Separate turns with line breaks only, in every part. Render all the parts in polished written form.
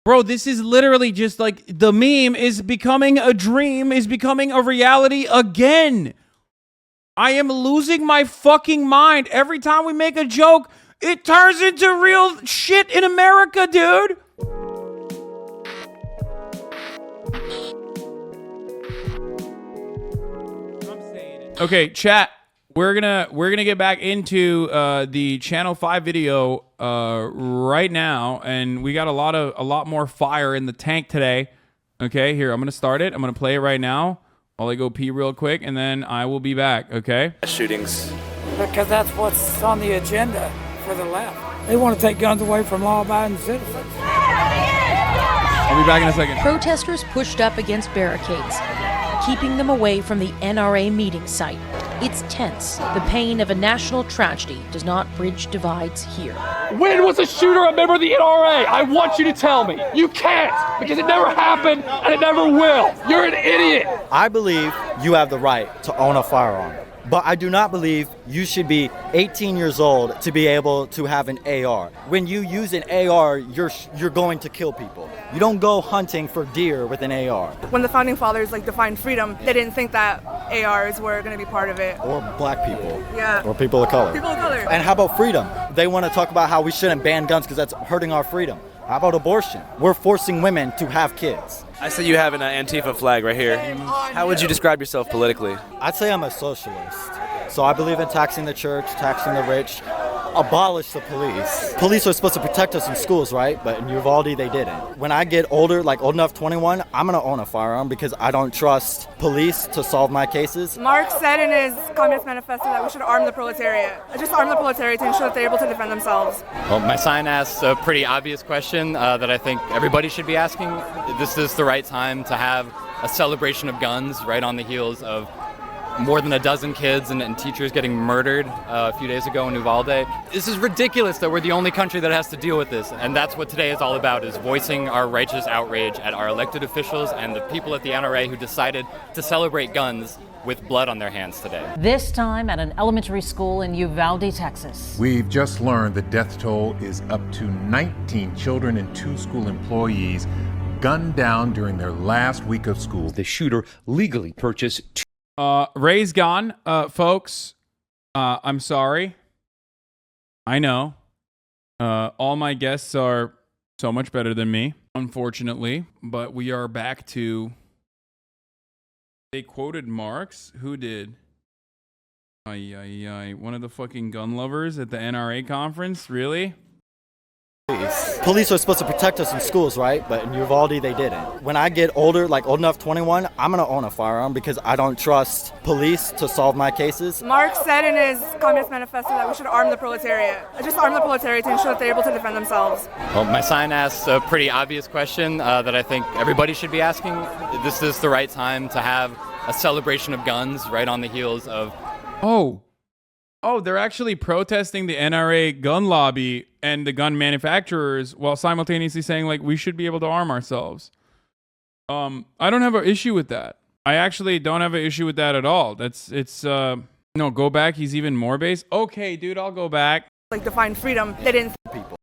Bro, this is literally just like the meme is becoming a dream, is becoming a reality again. I am losing my fucking mind. Every time we make a joke, it turns into real shit in America, dude. Okay, chat. We're gonna get back into the Channel 5 video right now, and we got a lot more fire in the tank today. Okay, here I'm gonna start it. I'm gonna play it right now while I go pee real quick, and then I will be back. Okay.
Shootings.
Because that's what's on the agenda for the left. They want to take guns away from law-abiding citizens.
I'll be back in a second.
Protesters pushed up against barricades, keeping them away from the NRA meeting site. It's tense. The pain of a national tragedy does not bridge divides here.
When was a shooter a member of the NRA? I want you to tell me. You can't, because it never happened and it never will. You're an idiot.
I believe you have the right to own a firearm, but I do not believe you should be 18 years old to be able to have an AR. When you use an AR, you're going to kill people. You don't go hunting for deer with an AR.
When the founding fathers defined freedom, they didn't think that ARs were going to be part of it.
Or black people.
Yeah.
Or people of color.
People of color.
And how about freedom? They want to talk about how we shouldn't ban guns because that's hurting our freedom. How about abortion? We're forcing women to have kids.
I see you have an Antifa flag right here. How would you describe yourself politically?
I'd say I'm a socialist. So I believe in taxing the church, taxing the rich, abolish the police. Police are supposed to protect us in schools, right? But in Uvalde, they didn't. When I get older, like old enough, 21, I'm gonna own a firearm because I don't trust police to solve my cases.
Marx said in his Communist Manifesto that we should arm the proletariat. Just arm the proletariat to ensure that they're able to defend themselves.
Well, my sign asks a pretty obvious question that I think everybody should be asking. This is the right time to have a celebration of guns right on the heels of more than a dozen kids and teachers getting murdered a few days ago in Uvalde. This is ridiculous that we're the only country that has to deal with this, and that's what today is all about, is voicing our righteous outrage at our elected officials and the people at the NRA who decided to celebrate guns with blood on their hands today.
This time at an elementary school in Uvalde, Texas.
We've just learned the death toll is up to 19 children and 2 school employees gunned down during their last week of school.
The shooter legally purchased
Ray's gone, folks. I'm sorry. I know. All my guests are so much better than me, unfortunately. But we are back to. They quoted Marx. Who did? One of the fucking gun lovers at the NRA conference. Really?
Police are supposed to protect us in schools, right? But in Uvalde, they didn't. When I get older, like old enough, 21, I'm gonna own a firearm because I don't trust police to solve my cases.
Marx said in his Communist Manifesto that we should arm the proletariat. Just arm the proletariat to ensure that they're able to defend themselves.
Well, my sign asks a pretty obvious question that I think everybody should be asking. This is the right time to have a celebration of guns right on the heels of...
Oh, they're actually protesting the NRA gun lobby and the gun manufacturers while simultaneously saying, like, we should be able to arm ourselves. I don't have an issue with that. I actually don't have an issue with that at all. No, go back. He's even more base. Okay, dude, I'll go back.
Define freedom. They didn't.
People.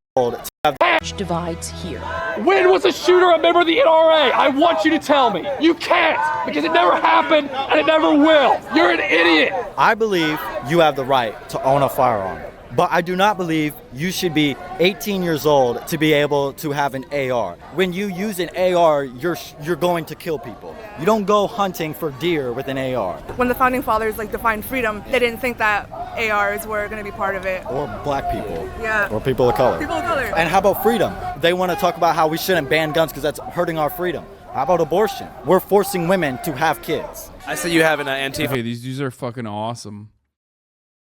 Divides here.
When was a shooter a member of the NRA? I want you to tell me. You can't, because it never happened and it never will. You're an idiot.
I believe you have the right to own a firearm, but I do not believe you should be 18 years old to be able to have an AR. When you use an AR, you're going to kill people. You don't go hunting for deer with an AR.
When the founding fathers defined freedom, they didn't think that ARs were going to be part of it.
Or black people.
Yeah.
Or people of color.
People of color.
And how about freedom? They want to talk about how we shouldn't ban guns because that's hurting our freedom. How about abortion? We're forcing women to have kids.
I see you have an Antifa.
Okay, these dudes are fucking awesome.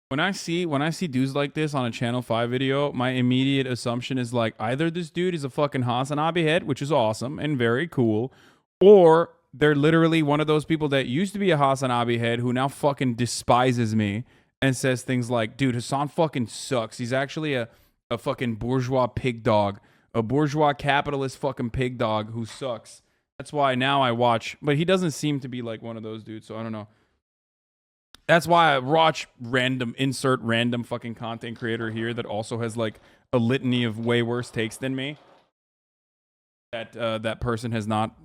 When I see dudes like this on a Channel 5 video, my immediate assumption is like either this dude is a fucking Hasanabi head, which is awesome and very cool, or they're literally one of those people that used to be a Hasanabi head who now fucking despises me and says things like, dude, Hasan fucking sucks. He's actually a fucking bourgeois pig dog, a bourgeois capitalist fucking pig dog who sucks. That's why now I watch, but he doesn't seem to be like one of those dudes, so I don't know. That's why I watch insert random fucking content creator here that also has like a litany of way worse takes than me. that that person has not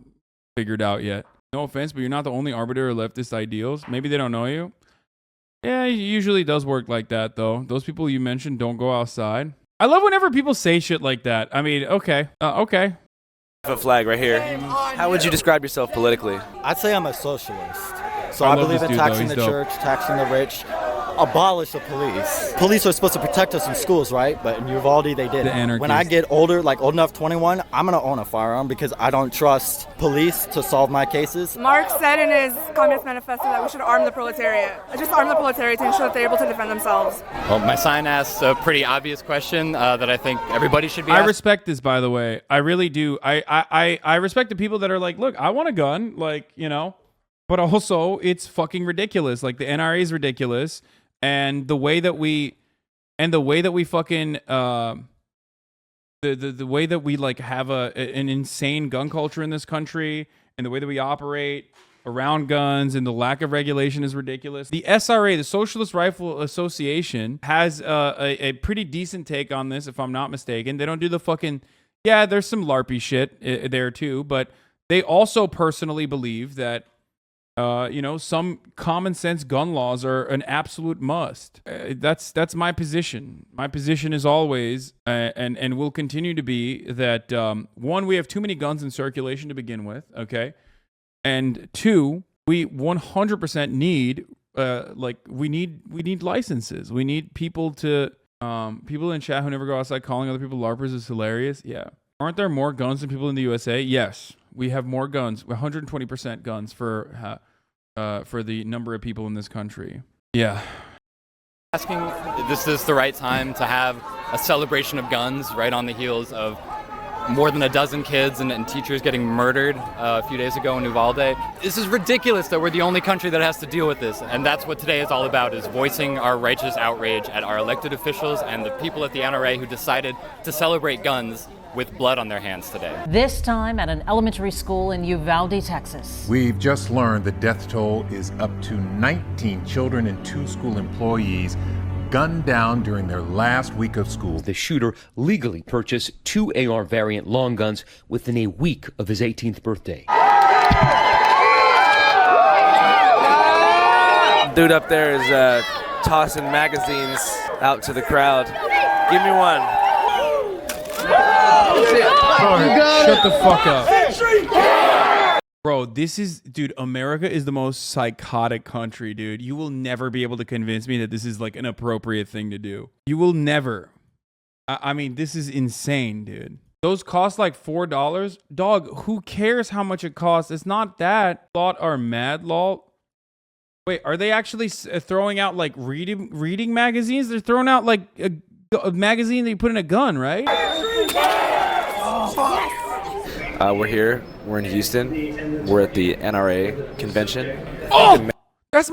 figured out yet. No offense, but you're not the only arbiter of leftist ideals. Maybe they don't know you. Yeah, it usually does work like that, though. Those people you mentioned don't go outside. I love whenever people say shit like that. I mean, okay. Okay.
A flag right here. How would you describe yourself politically?
I'd say I'm a socialist. So I believe in taxing the church, taxing the rich, abolish the police. Police are supposed to protect us in schools, right? But in Uvalde, they didn't. When I get older, like old enough, 21, I'm going to own a firearm because I don't trust police to solve my cases.
Marx said in his Communist Manifesto that we should arm the proletariat. Just arm the proletariat to ensure that they're able to defend themselves.
Well, my sign asks a pretty obvious question that I think everybody should be asking.
I respect this, by the way. I really do. I respect the people that are like, look, I want a gun, like, you know, but also it's fucking ridiculous. Like the NRA is ridiculous. And the way that we fucking the way that we like have an insane gun culture in this country, and the way that we operate around guns and the lack of regulation is ridiculous. The SRA, the Socialist Rifle Association, has a pretty decent take on this, if I'm not mistaken. They don't do the fucking, yeah, there's some LARPy shit there too, but they also personally believe that you know, some common sense gun laws are an absolute must. That's my position. My position is always, and will continue to be, that one, we have too many guns in circulation to begin with, okay? And two, we 100% need, we need licenses. We need people to, people in chat who never go outside calling other people LARPers is hilarious. Yeah. Aren't there more guns than people in the USA? Yes. We have more guns, 120% guns for the number of people in this country. Yeah.
Asking, this is the right time to have a celebration of guns right on the heels of more than a dozen kids and teachers getting murdered a few days ago in Uvalde. This is ridiculous that we're the only country that has to deal with this, and that's what today is all about, is voicing our righteous outrage at our elected officials and the people at the NRA who decided to celebrate guns with blood on their hands today.
This time at an elementary school in Uvalde, Texas.
We've just learned the death toll is up to 19 children and 2 school employees gunned down during their last week of school.
The shooter legally purchased 2 AR variant long guns within a week of his 18th birthday.
Dude up there is tossing magazines out to the crowd. Give me one.
Shut the fuck up. Bro, this is, dude, America is the most psychotic country, dude. You will never be able to convince me that this is like an appropriate thing to do. You will never. I mean, this is insane, dude. Those cost like $4. Dog, who cares how much it costs? It's not that. Thought are mad, lol. Wait, are they actually throwing out like reading magazines? They're throwing out like a magazine that you put in a gun, right?
We're here. We're in Houston. We're at the NRA convention.
Oh, that's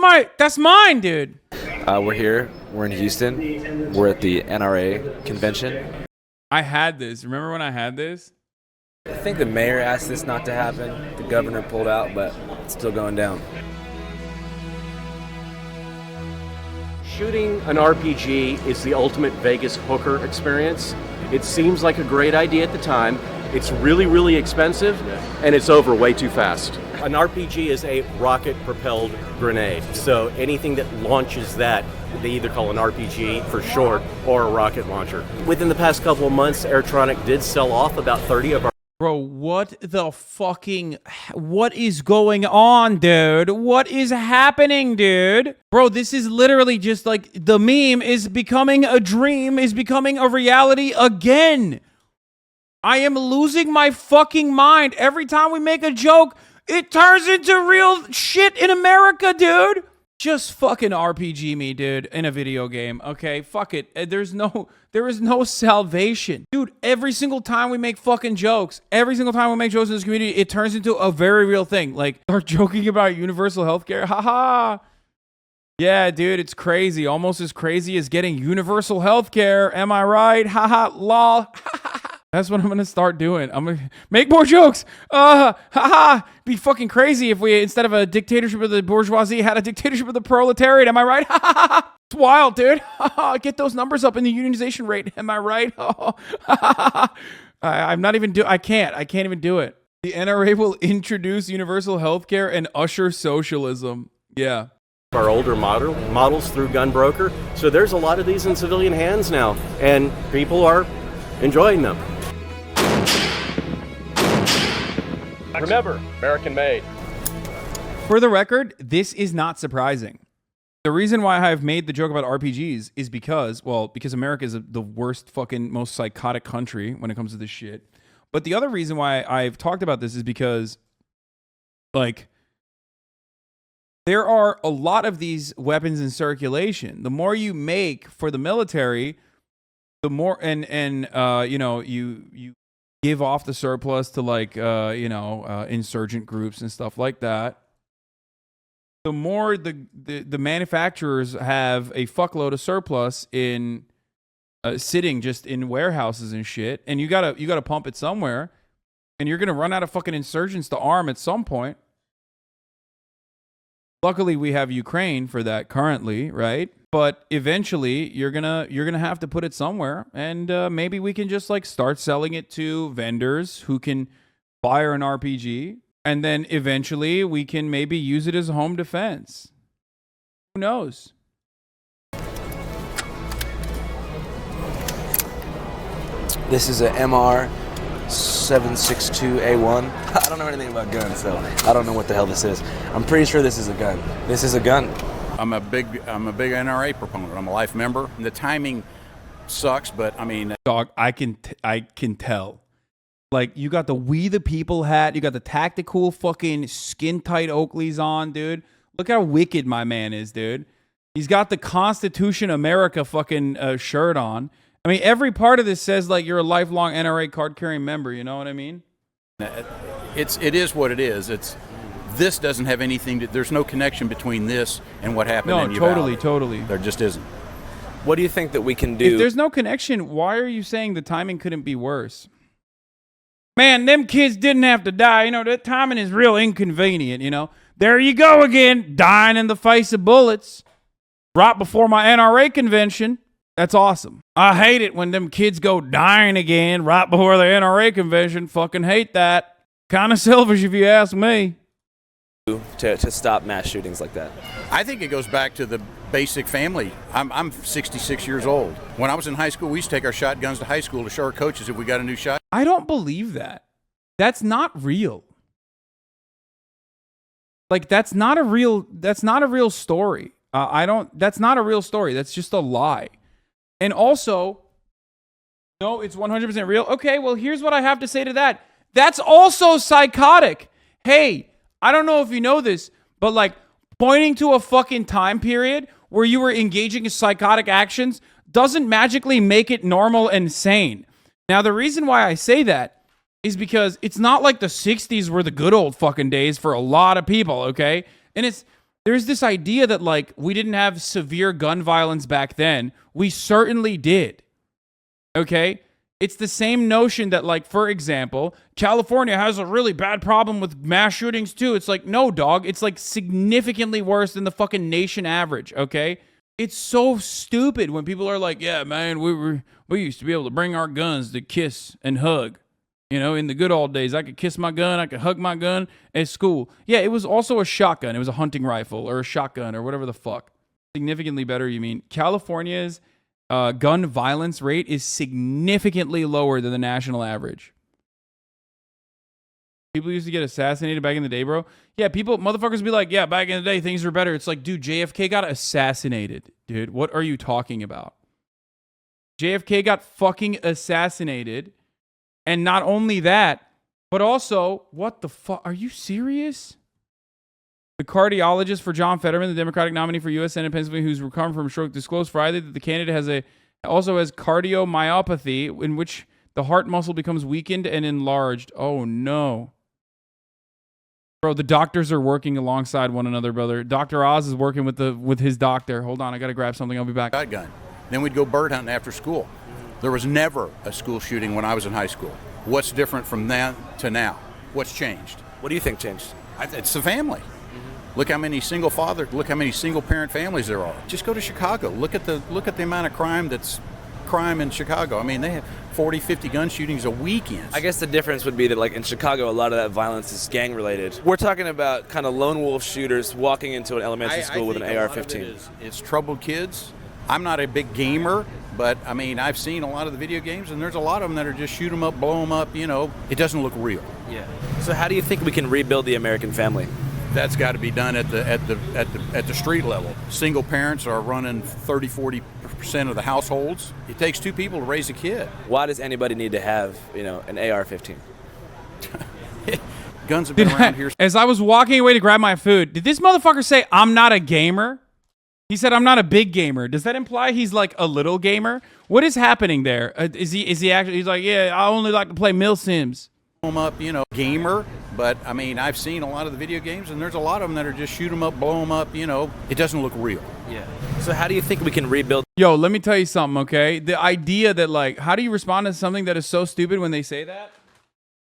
mine, dude.
We're here. We're in Houston. We're at the NRA convention.
I had this. Remember when I had this?
I think the mayor asked this not to happen. The governor pulled out, but it's still going down.
Shooting an RPG is the ultimate Vegas hooker experience. It seems like a great idea at the time. It's really, really expensive, and it's over way too fast. An RPG is a rocket-propelled grenade, so anything that launches that, they either call an RPG for short or a rocket launcher. Within the past couple of months, Airtronic did sell off about 30 of our...
Bro, what is going on, dude? What is happening, dude? Bro, this is literally just like the meme is becoming a dream, is becoming a reality again. I am losing my fucking mind. Every time we make a joke, it turns into real shit in America, dude. Just fucking RPG me, dude, in a video game, okay? Fuck it. There is no salvation. Dude, every single time we make fucking jokes, every single time we make jokes in this community, it turns into a very real thing. Like, start joking about universal healthcare. Haha. Yeah, dude, it's crazy. Almost as crazy as getting universal healthcare. Am I right? Haha, lol. That's what I'm going to start doing. I'm going to make more jokes. Be fucking crazy if we, instead of a dictatorship of the bourgeoisie, had a dictatorship of the proletariat. Am I right? It's wild, dude. Get those numbers up in the unionization rate. Am I right? I'm not even I can't even do it. The NRA will introduce universal health care and usher socialism. Yeah.
Our older models through Gun Broker. So there's a lot of these in civilian hands now, and people are enjoying them. Remember, American made.
For the record, this is not surprising. The reason why I've made the joke about RPGs is because America is the worst fucking most psychotic country when it comes to this shit. But the other reason why I've talked about this is because, like, there are a lot of these weapons in circulation. The more you make for the military, the more, you give off the surplus to, like, insurgent groups and stuff like that. The more the manufacturers have a fuckload of surplus in sitting just in warehouses and shit, and you gotta pump it somewhere, and you're gonna run out of fucking insurgents to arm at some point. Luckily, we have Ukraine for that currently, right? But eventually, you're gonna have to put it somewhere, and maybe we can just like start selling it to vendors who can fire an RPG. And then eventually we can maybe use it as home defense. Who knows?
This is a MR 762A1. I don't know anything about guns, so I don't know what the hell this is. I'm pretty sure this is a gun. This is a gun.
I'm a big NRA proponent. I'm a life member. The timing sucks, but I mean,
dog, I can tell. Like, you got the We the People hat. You got the tactical fucking skin-tight Oakleys on, dude. Look how wicked my man is, dude. He's got the Constitution America fucking shirt on. I mean, every part of this says, like, you're a lifelong NRA card-carrying member. You know what I mean?
It is what it is. This doesn't have anything there's no connection between this and what happened in Uvalde.
Totally.
There just isn't.
What do you think that we can do?
If there's no connection, why are you saying the timing couldn't be worse? Man, them kids didn't have to die. You know, that timing is real inconvenient, you know. There you go again, dying in the face of bullets right before my NRA convention. That's awesome. I hate it when them kids go dying again right before the NRA convention. Fucking hate that. Kind of selfish if you ask me.
To stop mass shootings like that?
I think it goes back to the basic family. I'm 66 years old. When I was in high school, we used to take our shotguns to high school to show our coaches if we got a new shot.
I don't believe that. That's not real. Like, that's not a real story. That's not a real story. That's just a lie. And also, no, it's 100% real. Okay, well, here's what I have to say to that. That's also psychotic. Hey, I don't know if you know this, but like pointing to a fucking time period where you were engaging in psychotic actions doesn't magically make it normal and sane. Now, the reason why I say that is because it's not like the 60s were the good old fucking days for a lot of people, okay? And there's this idea that like we didn't have severe gun violence back then. We certainly did, okay? It's the same notion that, like, for example, California has a really bad problem with mass shootings too. It's like, no, dog. It's like significantly worse than the fucking nation average, okay? It's so stupid when people are like, yeah, man, we used to be able to bring our guns to kiss and hug. You know, in the good old days, I could kiss my gun, I could hug my gun at school. Yeah, it was also a shotgun. It was a hunting rifle or a shotgun or whatever the fuck. Significantly better, you mean? California's gun violence rate is significantly lower than the national average. People used to get assassinated back in the day, bro. Yeah, motherfuckers be like, yeah, back in the day, things were better. It's like, dude, JFK got assassinated, dude. What are you talking about? JFK got fucking assassinated. And not only that, but also, what the fuck? Are you serious? The cardiologist for John Fetterman, the Democratic nominee for U.S. Senate Pennsylvania, who's recovering from a stroke, disclosed Friday that the candidate also has cardiomyopathy, in which the heart muscle becomes weakened and enlarged. Oh, no. Bro, the doctors are working alongside one another, brother. Dr. Oz is working with his doctor. Hold on, I got to grab something. I'll be back.
Shotgun. Then we'd go bird hunting after school. There was never a school shooting when I was in high school. What's different from then to now? What's changed?
What do you think changed?
It's the family. Look how many single parent families there are. Just go to Chicago. Look at the amount of crime that's crime in Chicago. I mean, they have 40, 50 gun shootings a weekend.
I guess the difference would be that, like, in Chicago, a lot of that violence is gang-related. We're talking about kind of lone wolf shooters walking into an elementary school with an AR-15.
It's troubled kids. I'm not a big gamer, but, I mean, I've seen a lot of the video games, and there's a lot of them that are just shoot them up, blow them up, you know. It doesn't look real.
Yeah. So how do you think we can rebuild the American family?
That's got to be done at the street level. Single parents are running 30, 40% of the households. It takes two people to raise a kid.
Why does anybody need to have, you know, an AR-15?
Guns have been around here.
As I was walking away to grab my food, did this motherfucker say, I'm not a gamer? He said, I'm not a big gamer. Does that imply he's like a little gamer? What is happening there? Is he actually, he's like, yeah, I only like to play Mill Sims.
Up, you know, gamer, but I mean, I've seen a lot of the video games, and there's a lot of them that are just shoot them up, blow them up, you know. It doesn't look real.
Yeah. So how do you think we can rebuild?
Yo, let me tell you something, okay? The idea that, like, how do you respond to something that is so stupid when they say that?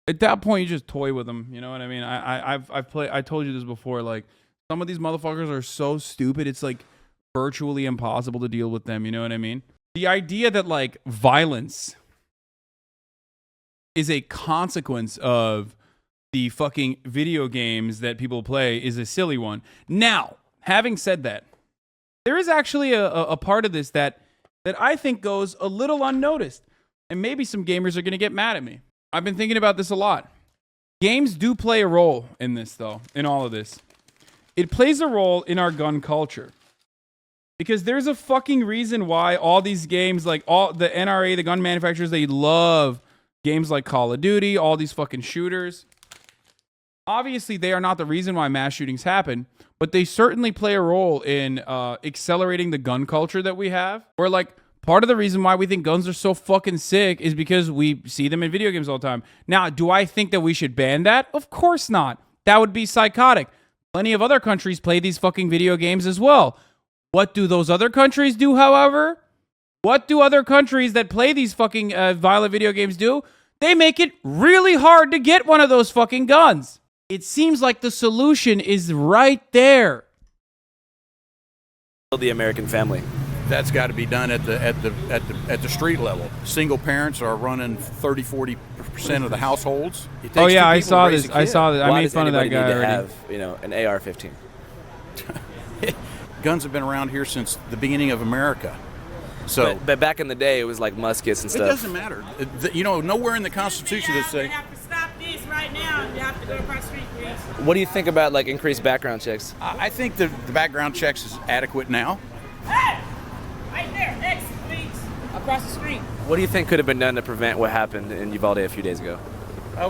At that point, you just toy with them. You know what I mean? I told you this before. Like, some of these motherfuckers are so stupid, it's like virtually impossible to deal with them. You know what I mean? The idea that, like, violence is a consequence of the fucking video games that people play is a silly one. Now, having said that, there is actually a part of this that I think goes a little unnoticed. And maybe some gamers are going to get mad at me. I've been thinking about this a lot. Games do play a role in this, though, in all of this. It plays a role in our gun culture. Because there's a fucking reason why all these games, like all the NRA, the gun manufacturers, they love games like Call of Duty, all these fucking shooters. Obviously, they are not the reason why mass shootings happen, but they certainly play a role in accelerating the gun culture that we have. Or, like, part of the reason why we think guns are so fucking sick is because we see them in video games all the time. Now, do I think that we should ban that? Of course not. That would be psychotic. Plenty of other countries play these fucking video games as well. What do those other countries do, however? What do other countries that play these fucking violent video games do? They make it really hard to get one of those fucking guns. It seems like the solution is right there.
The American family.
That's got to be done at the street level. Single parents are running 30, 40% of the households. It takes
Oh yeah,
two
I
people
saw
to raise
this.
a kid.
I saw that. I
Why
made
does
fun of that
anybody
guy
need to
already.
have, you know, an AR-15?
Guns have been around here since the beginning of America. So,
but back in the day, it was like muskets and
it
stuff.
doesn't matter. You know, nowhere in the Constitution does say.
We have to stop this right now. You have to go across the street, please.
What do you think about, like, increased background checks?
I think the background checks is adequate now.
Hey! Right there, exit, please. Across the street.
What do you think could have been done to prevent what happened in Uvalde a few days ago?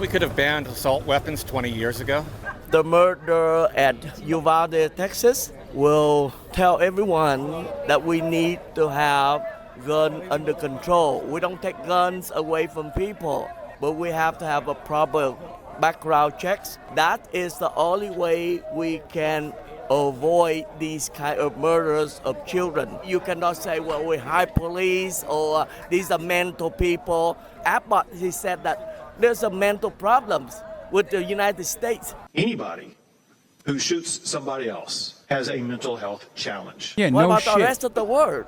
We could have banned assault weapons 20 years ago.
The murder at Uvalde, Texas will tell everyone that we need to have gun under control. We don't take guns away from people, but we have to have a proper background checks. That is the only way we can avoid these kind of murders of children. You cannot say, well, we hire police or these are mental people. Abbott, he said that there's a mental problems with the United States.
Anybody who shoots somebody else has a mental health challenge.
Yeah,
what
no
about
shit.
the rest of the world?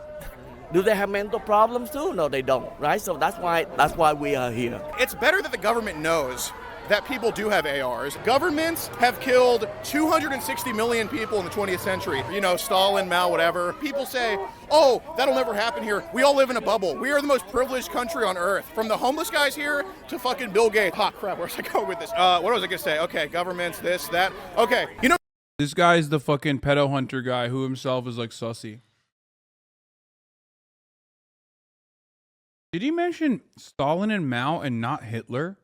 Do they have mental problems too? No, they don't, right? So that's why we are here.
It's better that the government knows that people do have ARs. Governments have killed 260 million people in the 20th century. You know, Stalin, Mao, whatever. People say, oh, that'll never happen here. We all live in a bubble. We are the most privileged country on earth. From the homeless guys here to fucking Bill Gates. Ha, crap, where's I going with this? What was I gonna say? Okay, governments, this, that. Okay, you know.
This guy's the fucking pedo hunter guy who himself is like sussy. Did he mention Stalin and Mao and not Hitler?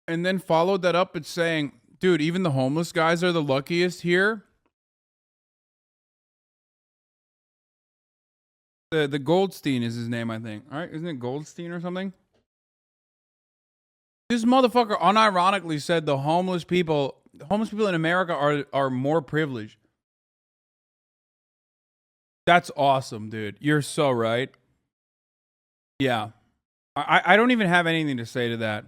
And then followed that up with saying, dude, even the homeless guys are the luckiest here. The Goldstein is his name, I think. All right, isn't it Goldstein or something? This motherfucker unironically said the homeless people in America are more privileged. That's awesome, dude. You're so right. Yeah. I don't even have anything to say to that.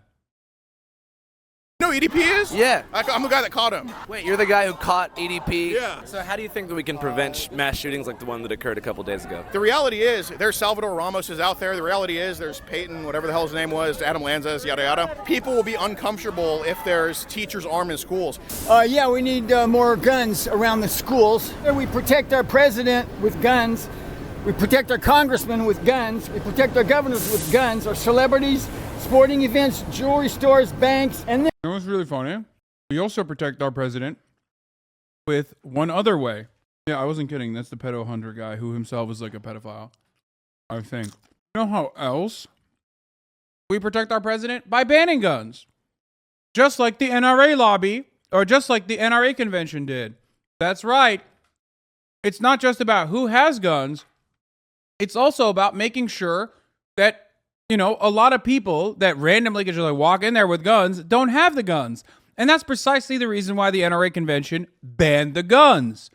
know who EDP is?
Yeah.
I'm the guy that caught him.
Wait, you're the guy who caught EDP?
Yeah.
So how do you think that we can prevent mass shootings like the one that occurred a couple days ago?
The reality is, there's Salvador Ramos is out there. The reality is, there's Peyton, whatever the hell his name was, Adam Lanza, yada yada. People will be uncomfortable if there's teachers armed in schools.
Yeah, we need more guns around the schools. We protect our president with guns. We protect our congressmen with guns. We protect our governors with guns. Our celebrities, sporting events, jewelry stores, banks, and then...
You know what's really funny? We also protect our president with one other way. Yeah, I wasn't kidding. That's the pedo hunter guy who himself is like a pedophile, I think. You know how else we protect our president? By banning guns. Just like the NRA lobby, or just like the NRA convention did. That's right. It's not just about who has guns. It's also about making sure that, you know, a lot of people that randomly just like walk in there with guns don't have the guns. And that's precisely the reason why the NRA convention banned the guns.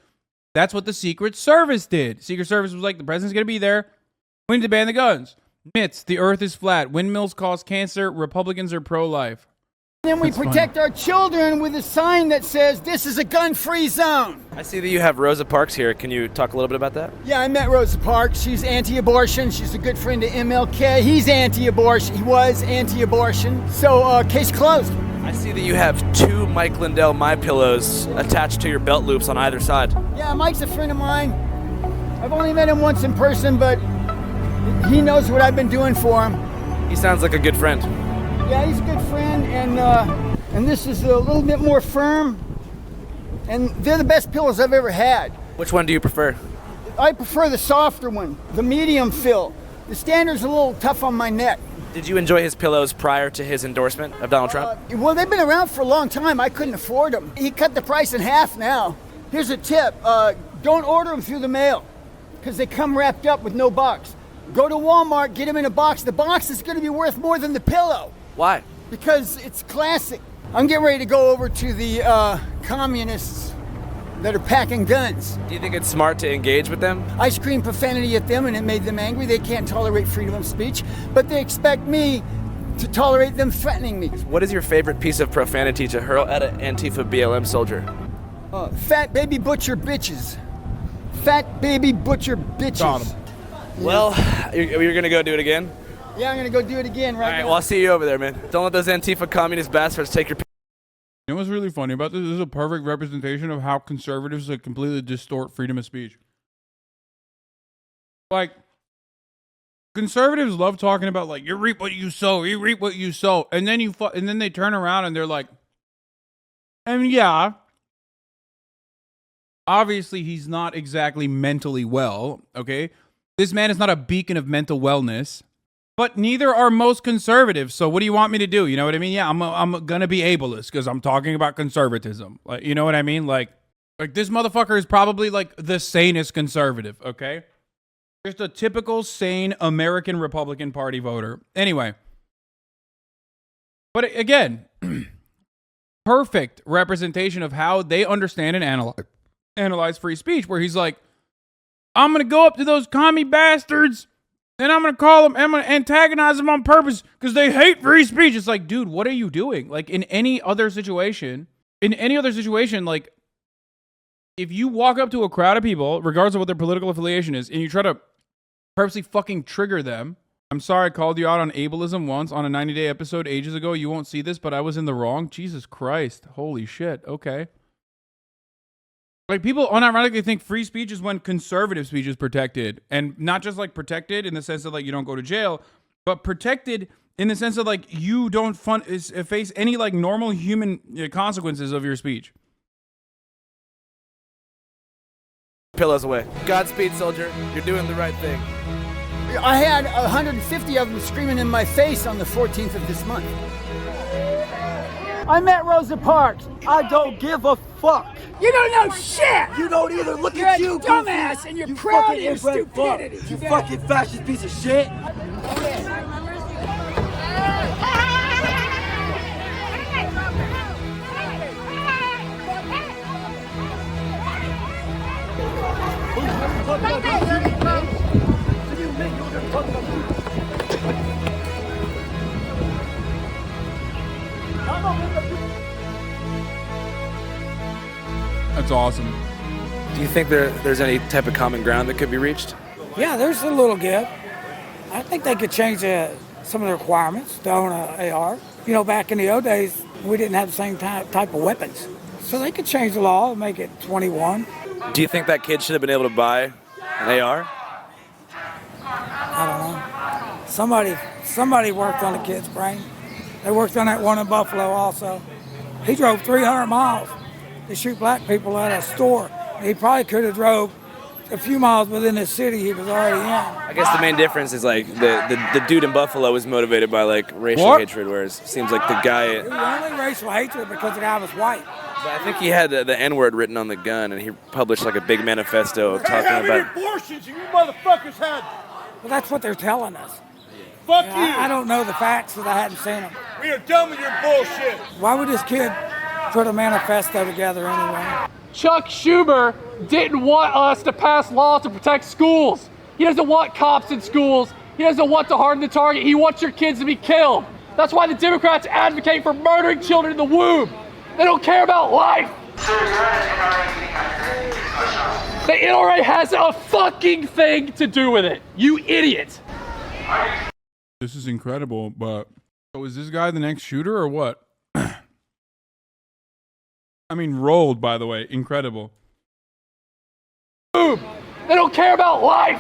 That's what the Secret Service did. Secret Service was like, the president's going to be there. We need to ban the guns. Myths, the earth is flat. Windmills cause cancer. Republicans are pro-life.
Then we protect our children with a sign that says, this is a gun-free zone.
I see that you have Rosa Parks here. Can you talk a little bit about that?
Yeah, I met Rosa Parks. She's anti-abortion. She's a good friend of MLK. He's anti-abortion. He was anti-abortion. So, case closed.
I see that you have 2 Mike Lindell My Pillows attached to your belt loops on either side.
Yeah, Mike's a friend of mine. I've only met him once in person, but he knows what I've been doing for him.
He sounds like a good friend.
Yeah, he's a good friend, and this is a little bit more firm, and they're the best pillows I've ever had.
Which one do you prefer?
I prefer the softer one, the medium fill. The standard's a little tough on my neck.
Did you enjoy his pillows prior to his endorsement of Donald Trump?
Well, they've been around for a long time. I couldn't afford them. He cut the price in half now. Here's a tip. Don't order them through the mail, because they come wrapped up with no box. Go to Walmart, get them in a box. The box is going to be worth more than the pillow.
Why?
Because it's classic. I'm getting ready to go over to the communists that are packing guns.
Do you think it's smart to engage with them?
I screamed profanity at them and it made them angry. They can't tolerate freedom of speech, but they expect me to tolerate them threatening me.
What is your favorite piece of profanity to hurl at an Antifa BLM soldier?
Fat baby butcher bitches. Fat baby butcher bitches.
Got 'em. Well, you're going to go do it again?
Yeah, I'm going to go do it again right
All right,
now.
well, I'll see you over there, man. Don't let those Antifa communist bastards take your...
You know what's really funny about this? This is a perfect representation of how conservatives like completely distort freedom of speech. Like, conservatives love talking about like, you reap what you sow, you reap what you sow, and then and then they turn around and they're like, and yeah, obviously he's not exactly mentally well, okay? This man is not a beacon of mental wellness. But neither are most conservatives. So what do you want me to do? You know what I mean? Yeah, I'm gonna be ableist because I'm talking about conservatism. Like, you know what I mean? Like this motherfucker is probably like the sanest conservative. Okay, just a typical sane American Republican Party voter. Anyway, but again, perfect representation of how they understand and analyze free speech. Where he's like, I'm gonna go up to those commie bastards. And I'm going to call them, I'm going to antagonize them on purpose because they hate free speech. It's like, dude, what are you doing? Like in any other situation, like if you walk up to a crowd of people, regardless of what their political affiliation is, and you try to purposely fucking trigger them. I'm sorry I called you out on ableism once on a 90-day episode ages ago. You won't see this, but I was in the wrong. Jesus Christ. Holy shit. Okay. Like, people unironically think free speech is when conservative speech is protected. And not just, like, protected in the sense that, like, you don't go to jail, but protected in the sense that, like, you don't face any, like, normal human consequences of your speech.
Pillows away. Godspeed, soldier. You're doing the right thing.
I had 150 of them screaming in my face on the 14th of this month. I met Rosa Parks. I don't give a fuck.
You don't know shit.
You don't either. Look
You're
at
a
you,
dumbass,
goofy.
and you're
You
proud
fucking
of your
inbred fuck.
stupidity.
You fucking fascist piece of shit.
awesome.
Do you think there's any type of common ground that could be reached?
Yeah, there's a little give. I think they could change some of the requirements to own an AR. You know, back in the old days, we didn't have the same type of weapons. So they could change the law and make it 21.
Do you think that kid should have been able to buy an AR?
I don't know. Somebody worked on the kid's brain. They worked on that one in Buffalo also. He drove 300 miles to shoot black people at a store. He probably could have drove a few miles within the city he was already in.
I guess the main difference is like the dude in Buffalo was motivated by like racial hatred, whereas it seems like the guy.
It was only racial hatred because the guy was white.
But I think he had the N-word written on the gun, and he published like a big manifesto talking about.
Abortions and you motherfuckers had.
Well, that's what they're telling us.
Fuck
you.
you.
I don't know the facts because I hadn't seen them.
We are done with your bullshit.
Why would this kid put a manifesto together anyway?
Chuck Schumer didn't want us to pass laws to protect schools. He doesn't want cops in schools. He doesn't want to harden the target. He wants your kids to be killed. That's why the Democrats advocate for murdering children in the womb. They don't care about life. The NRA has a fucking thing to do with it. You idiot.
This is incredible, but so is this guy the next shooter or what? I mean, rolled, by the way. Incredible.
Boom. They don't care about life.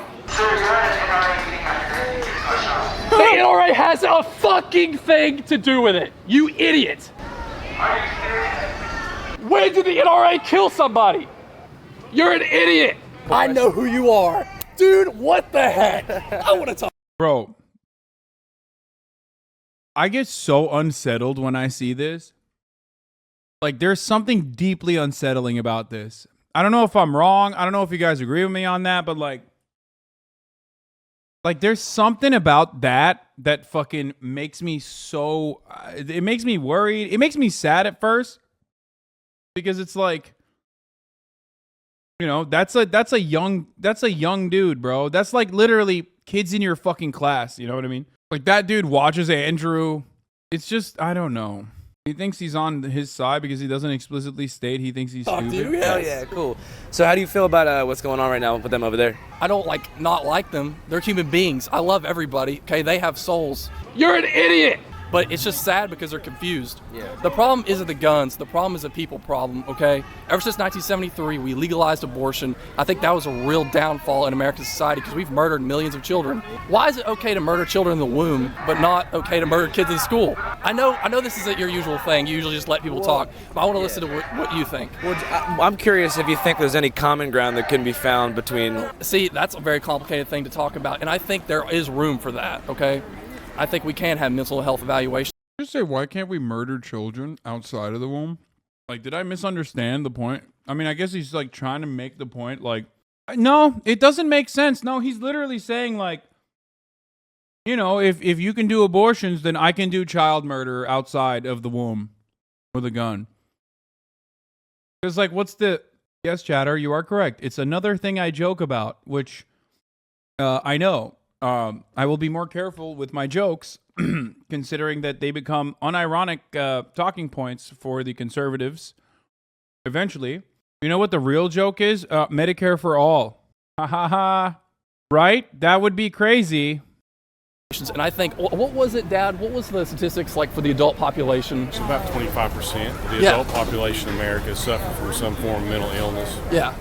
The NRA has a fucking thing to do with it. You idiot. When did the NRA kill somebody? You're an idiot. I know who you are. Dude, what the heck? I want to talk.
Bro, I get so unsettled when I see this. Like, there's something deeply unsettling about this. I don't know if I'm wrong. I don't know if you guys agree with me on that, but like there's something about that fucking makes me so, it makes me worried. It makes me sad at first because it's like, you know, that's a young dude, bro. That's like literally kids in your fucking class. You know what I mean? Like that dude watches Andrew. It's just, I don't know. He thinks he's on his side because he doesn't explicitly state he thinks he's stupid.
Dude, hell yeah, cool. So how do you feel about what's going on right now with them over there?
I don't not like them. They're human beings. I love everybody. Okay, they have souls.
You're an idiot.
But it's just sad because they're confused.
Yeah.
The problem isn't the guns. The problem is a people problem, okay? Ever since 1973, we legalized abortion. I think that was a real downfall in American society because we've murdered millions of children. Why is it okay to murder children in the womb, but not okay to murder kids in school? I know this isn't your usual thing. You usually just let people talk, but I want to listen to what you think.
Well, I'm curious if you think there's any common ground that can be found between...
See, that's a very complicated thing to talk about, and I think there is room for that, okay? I think we can have mental health evaluation.
Just say, why can't we murder children outside of the womb? Like, did I misunderstand the point? I mean, I guess he's like trying to make the point. Like, no, it doesn't make sense. No, he's literally saying like, you know, if you can do abortions, then I can do child murder outside of the womb with a gun. It's like, yes, chatter, you are correct. It's another thing I joke about, which I know. I will be more careful with my jokes, considering that they become unironic talking points for the conservatives. Eventually, you know what the real joke is? Medicare for all. Ha ha ha. Right? That would be crazy.
And I think, what was it, Dad? What was the statistics like for the adult population?
It's about 25% of the adult population in America suffer from some form of mental illness.
Yeah.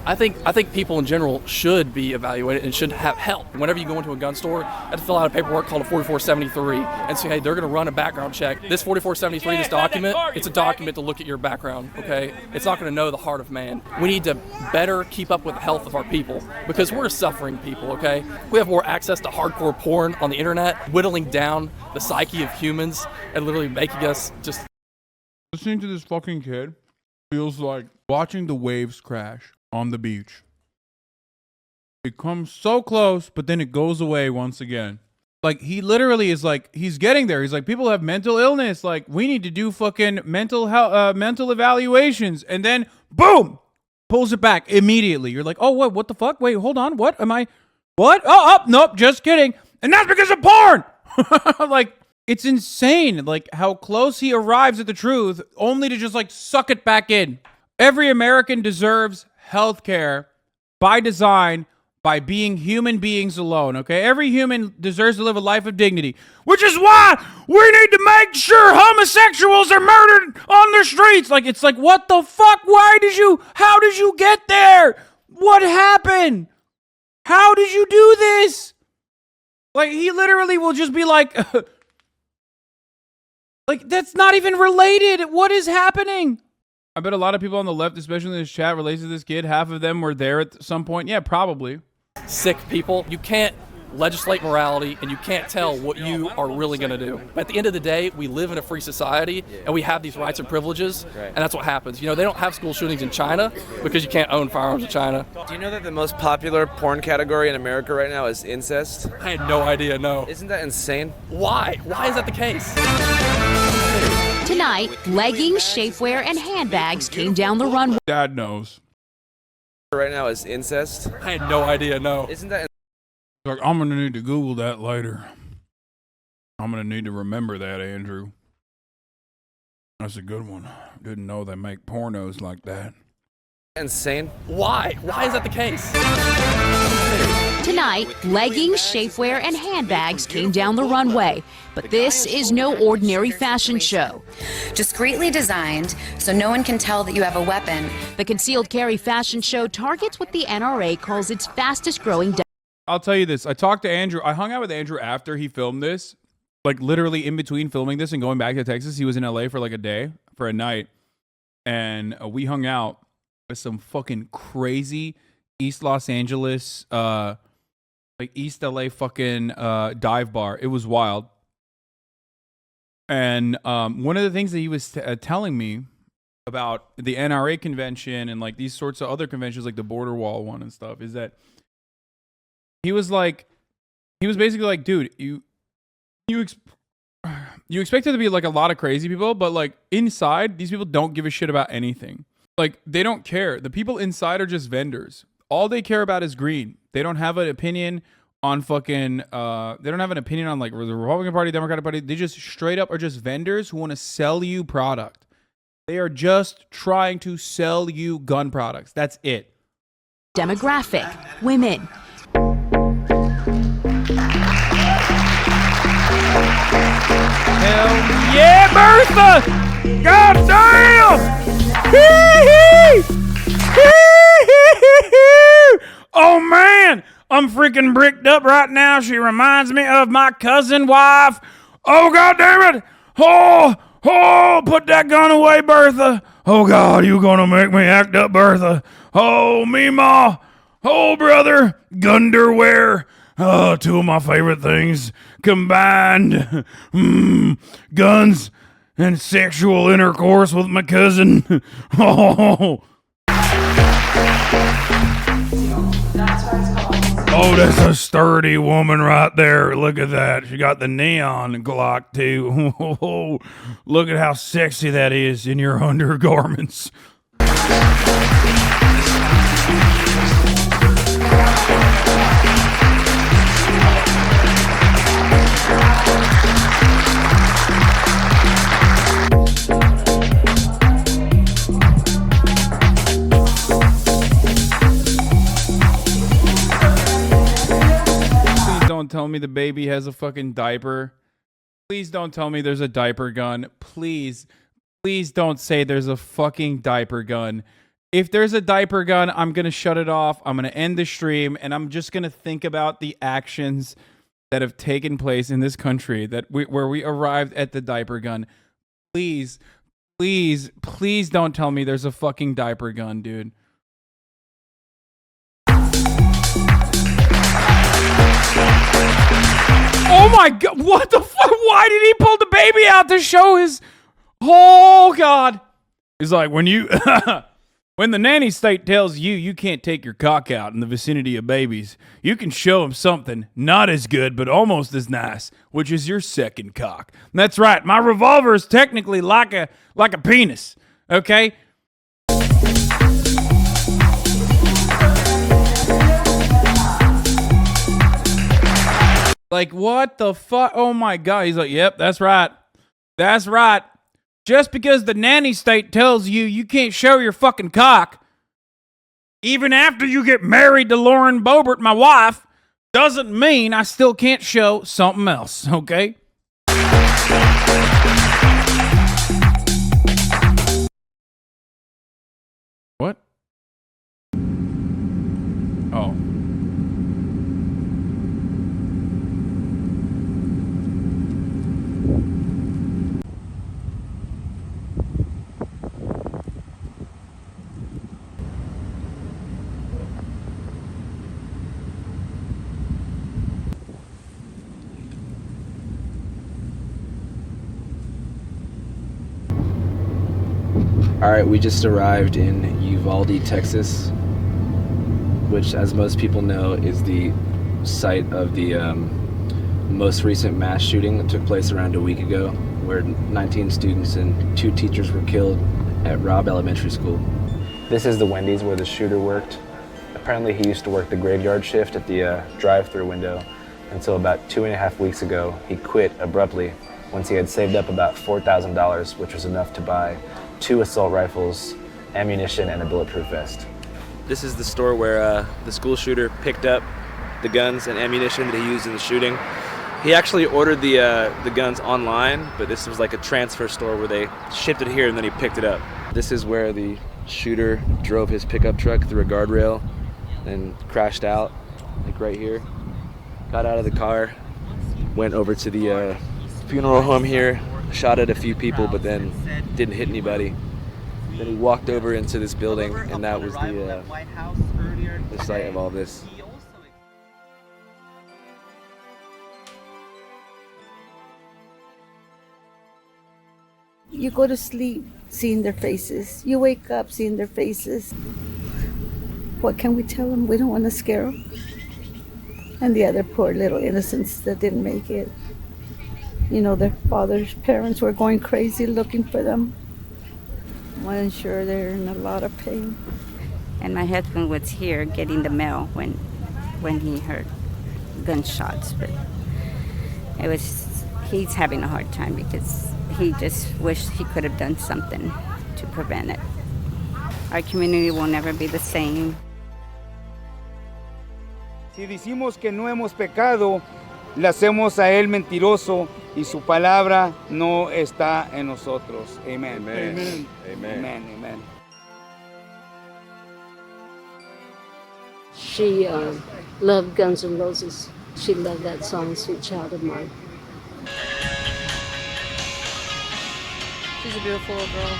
I think people in general should be evaluated and should have help. Whenever you go into a gun store, you have to fill out a paperwork called a 4473 and say, hey, they're going to run a background check. This 4473, this document, it's a document to look at your background, okay? It's not going to know the heart of man. We need to better keep up with the health of our people because we're suffering people, okay? We have more access to hardcore porn on the internet, whittling down the psyche of humans and literally making us just...
Listening to this fucking kid feels like watching the waves crash on the beach. It comes so close, but then it goes away once again. Like, he literally is like, he's getting there. He's like, people have mental illness. Like, we need to do fucking mental evaluations. And then, boom, pulls it back immediately. You're like, oh, what the fuck? Wait, hold on. What am I? What? Oh, nope, just kidding. And that's because of porn. Like, it's insane. Like, how close he arrives at the truth only to just like suck it back in Every American deserves health care by design, by being human beings alone, okay? Every human deserves to live a life of dignity, which is why we need to make sure homosexuals are murdered on the streets. Like, it's like, what the fuck? How did you get there? What happened? How did you do this? Like, he literally will just be like, like, that's not even related. What is happening? I bet a lot of people on the left, especially in this chat, relates to this kid. Half of them were there at some point. Yeah, probably.
Sick people. You can't legislate morality, and you can't tell what you are really going to do. But at the end of the day, we live in a free society, and we have these rights and privileges, and that's what happens. You know, they don't have school shootings in China because you can't own firearms in China.
Do you know that the most popular porn category in America right now is incest?
I had no idea, no.
Isn't that insane?
Why? Why is that the case?
Tonight, leggings, shapewear, and handbags came down the runway.
Dad knows.
Right now is incest?
I had no idea, no.
Isn't that
like, I'm going to need to Google that later. I'm going to need to remember that, Andrew. That's a good one. Didn't know they make pornos like that.
Insane?
Why? Why is that the case?
Tonight, leggings, shapewear, and handbags came down the runway. But this is no ordinary fashion show.
Discreetly designed so no one can tell that you have a weapon.
The concealed carry fashion show targets what the NRA calls its fastest growing.
I'll tell you this. I talked to Andrew. I hung out with Andrew after he filmed this. Like, literally in between filming this and going back to Texas. He was in LA for like a day, for a night. And we hung out with some fucking crazy East Los Angeles, like East LA fucking dive bar. It was wild. And one of the things that he was telling me about the NRA convention and like these sorts of other conventions, like the border wall one and stuff, is that he was basically like, dude, you expect there to be like a lot of crazy people, but like inside, these people don't give a shit about anything. Like, they don't care. The people inside are just vendors. All they care about is green. They don't have an opinion on fucking, they don't have an opinion on like the Republican Party, Democratic Party. They just straight up are just vendors who want to sell you product. They are just trying to sell you gun products. That's it.
Demographic, women.
Hell yeah, Bertha! God damn! Oh man, I'm freaking bricked up right now. She reminds me of my cousin wife. Oh god damn it! Oh, put that gun away, Bertha. Oh god, you gonna make me act up, Bertha. Oh, Meemaw. Oh brother, gunderwear. Oh, two of my favorite things combined. Guns and sexual intercourse with my cousin. Oh. Oh, that's a sturdy woman right there. Look at that. She got the neon Glock too. Oh, look at how sexy that is in your undergarments. Don't tell me the baby has a fucking diaper. Please don't tell me there's a diaper gun. Please don't say there's a fucking diaper gun. If there's a diaper gun, I'm going to shut it off. I'm going to end the stream, and I'm just going to think about the actions that have taken place in this country where we arrived at the diaper gun. Please don't tell me there's a fucking diaper gun, dude. Oh my god, what the fuck? Why did he pull the baby out to show his... Oh god. He's like, when the nanny state tells you you can't take your cock out in the vicinity of babies, you can show them something not as good but almost as nice, which is your second cock. And that's right, my revolver is technically like a penis, okay? Like, what the fuck? Oh my god. He's like, yep, that's right. That's right. Just because the nanny state tells you you can't show your fucking cock, even after you get married to Lauren Boebert, my wife, doesn't mean I still can't show something else, okay? What? Oh.
All right, we just arrived in Uvalde, Texas, which, as most people know, is the site of the most recent mass shooting that took place around a week ago, where 19 students and 2 teachers were killed at Robb Elementary School. This is the Wendy's where the shooter worked. Apparently he used to work the graveyard shift at the drive-through window until about 2.5 weeks ago. He quit abruptly once he had saved up about $4,000, which was enough to buy 2 assault rifles, ammunition, and a bulletproof vest. This is the store where the school shooter picked up the guns and ammunition that he used in the shooting. He actually ordered the guns online, but this was like a transfer store where they shipped it here and then he picked it up. This is where the shooter drove his pickup truck through a guardrail and crashed out, like right here. Got out of the car, went over to the funeral home here, shot at a few people, but then didn't hit anybody. Then he walked over into this building, and that was the site of all this.
You go to sleep seeing their faces. You wake up seeing their faces. What can we tell them? We don't want to scare them. And the other poor little innocents that didn't make it. You know, their parents were going crazy looking for them. I'm sure they're in a lot of pain.
And my husband was here getting the mail when he heard gunshots, but he's having a hard time because he just wished he could have done something to prevent it. Our community will never be the same.
Si decimos que no hemos pecado, le hacemos a él mentiroso y su palabra no está en nosotros. Amen.
Amen.
Amen.
Amen.
Amen. Amen.
She loved Guns N' Roses. She loved that song, Sweet Child of Mine.
She's a beautiful little girl.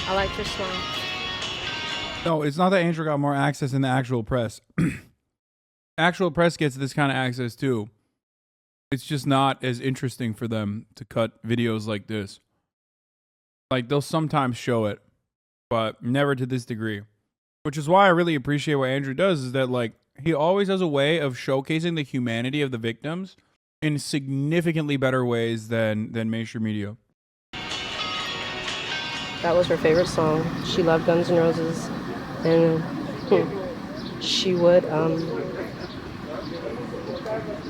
I like her smile.
No, it's not that Andrew got more access than the actual press. Actual press gets this kind of access too. It's just not as interesting for them to cut videos like this. Like, they'll sometimes show it, but never to this degree. Which is why I really appreciate what Andrew does, is that, like, he always has a way of showcasing the humanity of the victims in significantly better ways than mainstream media.
That was her favorite song. She loved Guns N' Roses. And she would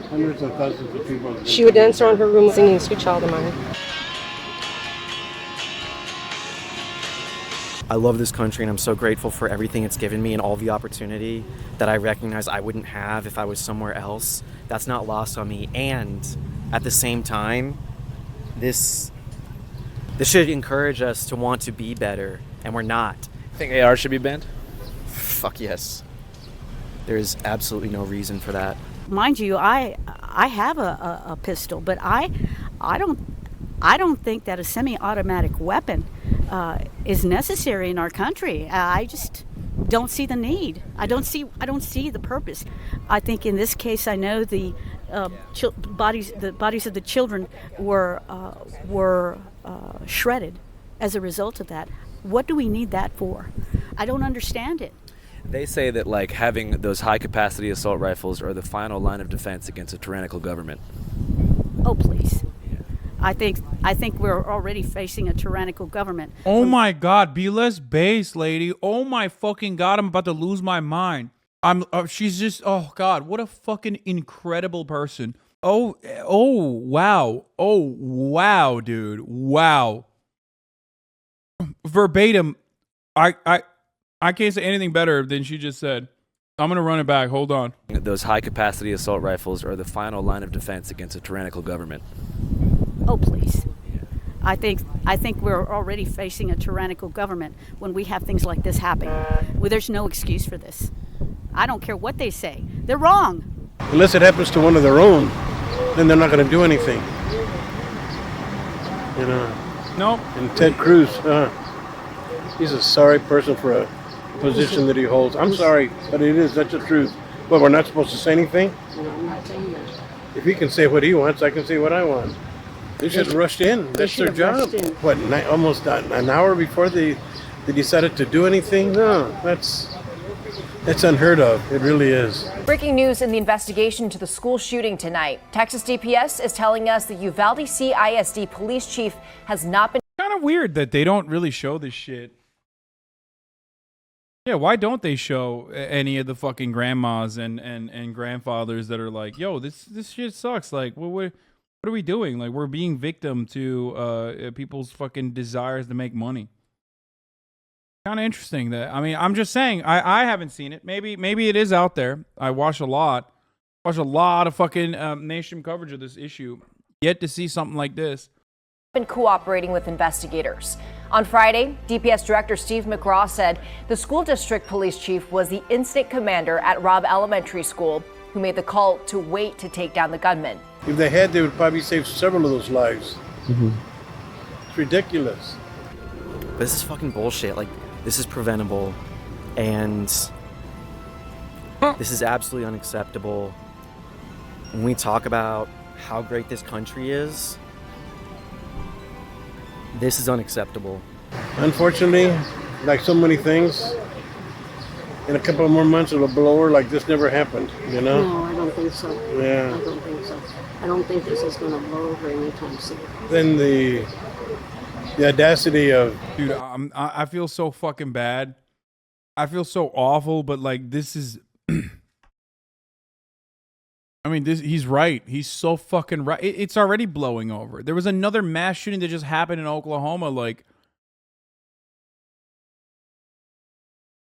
Hundreds of thousands of people.
she would dance around her room singing Sweet Child of Mine.
I love this country and I'm so grateful for everything it's given me and all the opportunity that I recognize I wouldn't have if I was somewhere else. That's not lost on me. And at the same time, this should encourage us to want to be better, and we're not.
Think AR should be banned?
Fuck yes. There's absolutely no reason for that.
Mind you, I have a pistol, but I don't think that a semi-automatic weapon is necessary in our country. I just don't see the need. I don't see the purpose. I think in this case, I know the bodies of the children were shredded as a result of that. What do we need that for? I don't understand it.
They say that, like, having those high-capacity assault rifles are the final line of defense against a tyrannical government.
Oh, please. I think we're already facing a tyrannical government.
Oh my God, be less base, lady. Oh my fucking God, I'm about to lose my mind. She's just, oh God, what a fucking incredible person. Oh wow, dude, wow. verbatim, I can't say anything better than she just said. I'm going to run it back. Hold on.
Those high-capacity assault rifles are the final line of defense against a tyrannical government.
Oh, please. I think we're already facing a tyrannical government when we have things like this happen. Well, there's no excuse for this. I don't care what they say. They're wrong.
Unless it happens to one of their own, then they're not going to do anything. You know.
Nope.
And Ted Cruz, he's a sorry person for a position that he holds. I'm sorry, but that's the truth. But we're not supposed to say anything? If he can say what he wants, I can say what I want. They should have rushed in. That's their job. What, almost an hour before they decided to do anything? No, that's unheard of. It really is.
Breaking news in the investigation to the school shooting tonight. Texas DPS is telling us the Uvalde CISD police chief has not been.
Kind of weird that they don't really show this shit. Yeah, why don't they show any of the fucking grandmas and grandfathers that are like, yo, this shit sucks. Like, what are we doing? Like, we're being victim to people's fucking desires to make money. Kind of interesting that, I mean, I'm just saying, I haven't seen it. Maybe it is out there. I watch a lot of fucking mainstream coverage of this issue. Yet to see something like this.
Been cooperating with investigators. On Friday, DPS Director Steve McGraw said the school district police chief was the incident commander at Robb Elementary School who made the call to wait to take down the gunman.
If they had, they would probably save several of those lives.
Mm-hmm.
It's ridiculous.
But this is fucking bullshit. Like, this is preventable, and this is absolutely unacceptable. When we talk about how great this country is, this is unacceptable.
Unfortunately, like so many things, in a couple of more months it'll blow over like this never happened, you know?
No, I don't think so.
Yeah.
I don't think so. I don't think this is going to blow over anytime soon.
Then the audacity of...
Dude, I feel so fucking bad. I feel so awful, but like this is... I mean, he's right. He's so fucking right. It's already blowing over. There was another mass shooting that just happened in Oklahoma. Like,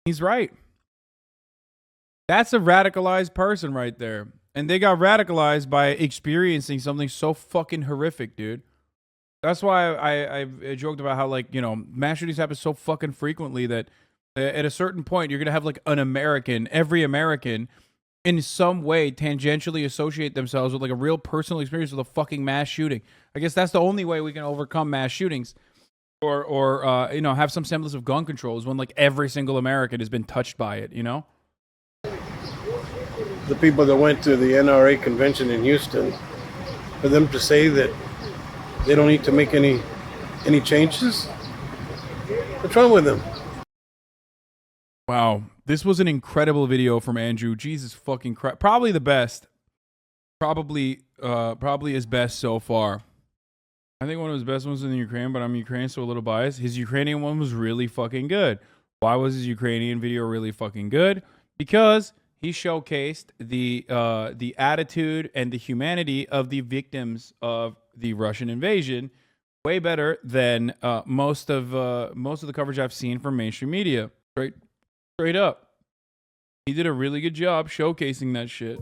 he's right. That's a radicalized person right there. And they got radicalized by experiencing something so fucking horrific, dude. That's why I joked about how, like, you know, mass shootings happen so fucking frequently that at a certain point, you're going to have, like, every American in some way tangentially associate themselves with like a real personal experience with a fucking mass shooting. I guess that's the only way we can overcome mass shootings or you know, have some semblance of gun control is when like every single American has been touched by it, you know?
The people that went to the NRA convention in Houston, for them to say that they don't need to make any changes? What's wrong with them?
Wow. This was an incredible video from Andrew. Jesus fucking Christ. Probably the best. Probably his best so far. I think one of his best ones in the Ukraine, but I'm Ukrainian, so a little biased. His Ukrainian one was really fucking good. Why was his Ukrainian video really fucking good? Because he showcased the attitude and the humanity of the victims of the Russian invasion way better than most of the coverage I've seen from mainstream media. Straight up. He did a really good job showcasing that shit.